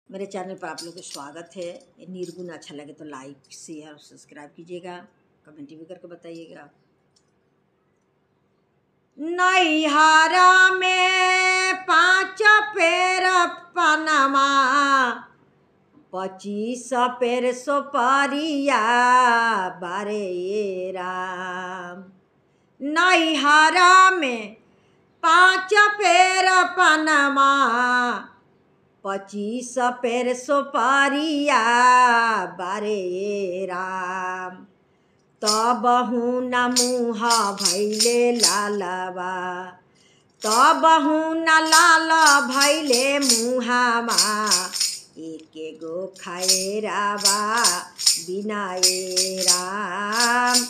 मेरे चैनल पर आप लोग का स्वागत है। ये निर्गुण अच्छा लगे तो लाइक शेयर और सब्सक्राइब कीजिएगा, कमेंट भी करके बताइएगा। नैहरा में 5 पेड़ पनमा, 25 पेड़ सुपरिया बारे राम। नैहरा में 5 पेड़ पनमा, 25 पेड़ सुपरिया बारे राम। तबहु न मुँह भैले लालबा, तबहु न लाल भैले मुँहमा, एके गो खैराबा बिनाए राम।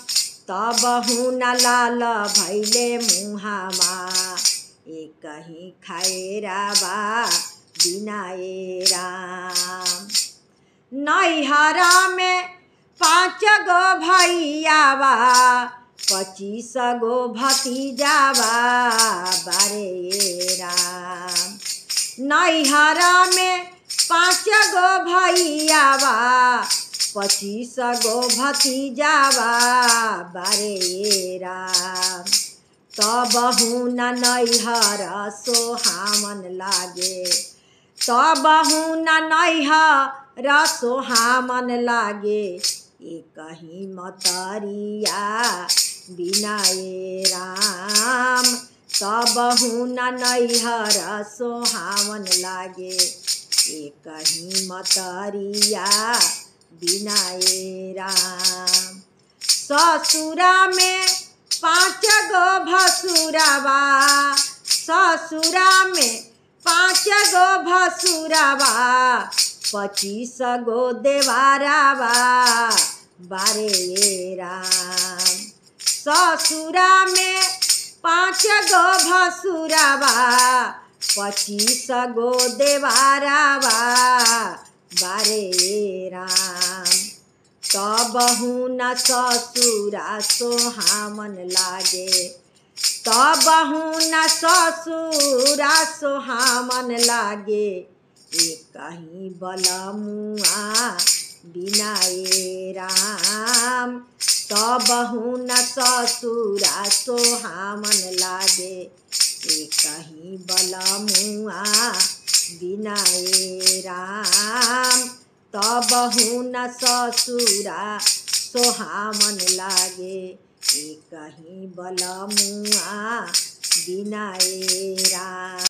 तबहु न लाल भैले मुँहमा, एक ही खैराबा बिनाए राम। नैहरा में 5 गो भैयावा, 25 गो भतीजावा बारे राम। नैहरा में 5 गो भैयावा, 25 गो भतीजावा बारे राम। तबहु न नैहर सोहामन लागे, तबहु न नैहर सोहामन लागे, एक ही मतरिया बिनाए राम। तबहु न नैहर सोहामन लागे, एक ही मतरिया बिनाए राम। ससुरा में 5 गो भसुरावा, ससुरा में 5 गो भसुरावा, 25 गो देवारावा बारे राम। ससुरा में 5 गो भसुरावा, 25 गो देवारावा बारे राम। तबहु न ससुरा सोहामन लागे, तबहु न ससुरा सोहामन लागे, एक ही बलमुआ बिनाए राम। तबहु न ससुरा सोहामन लागे, एक ही बलमुआ बिनाए राम। तबहु न ससुरा सोहामन लागे, एक ही बलमुआ बिनाए राम।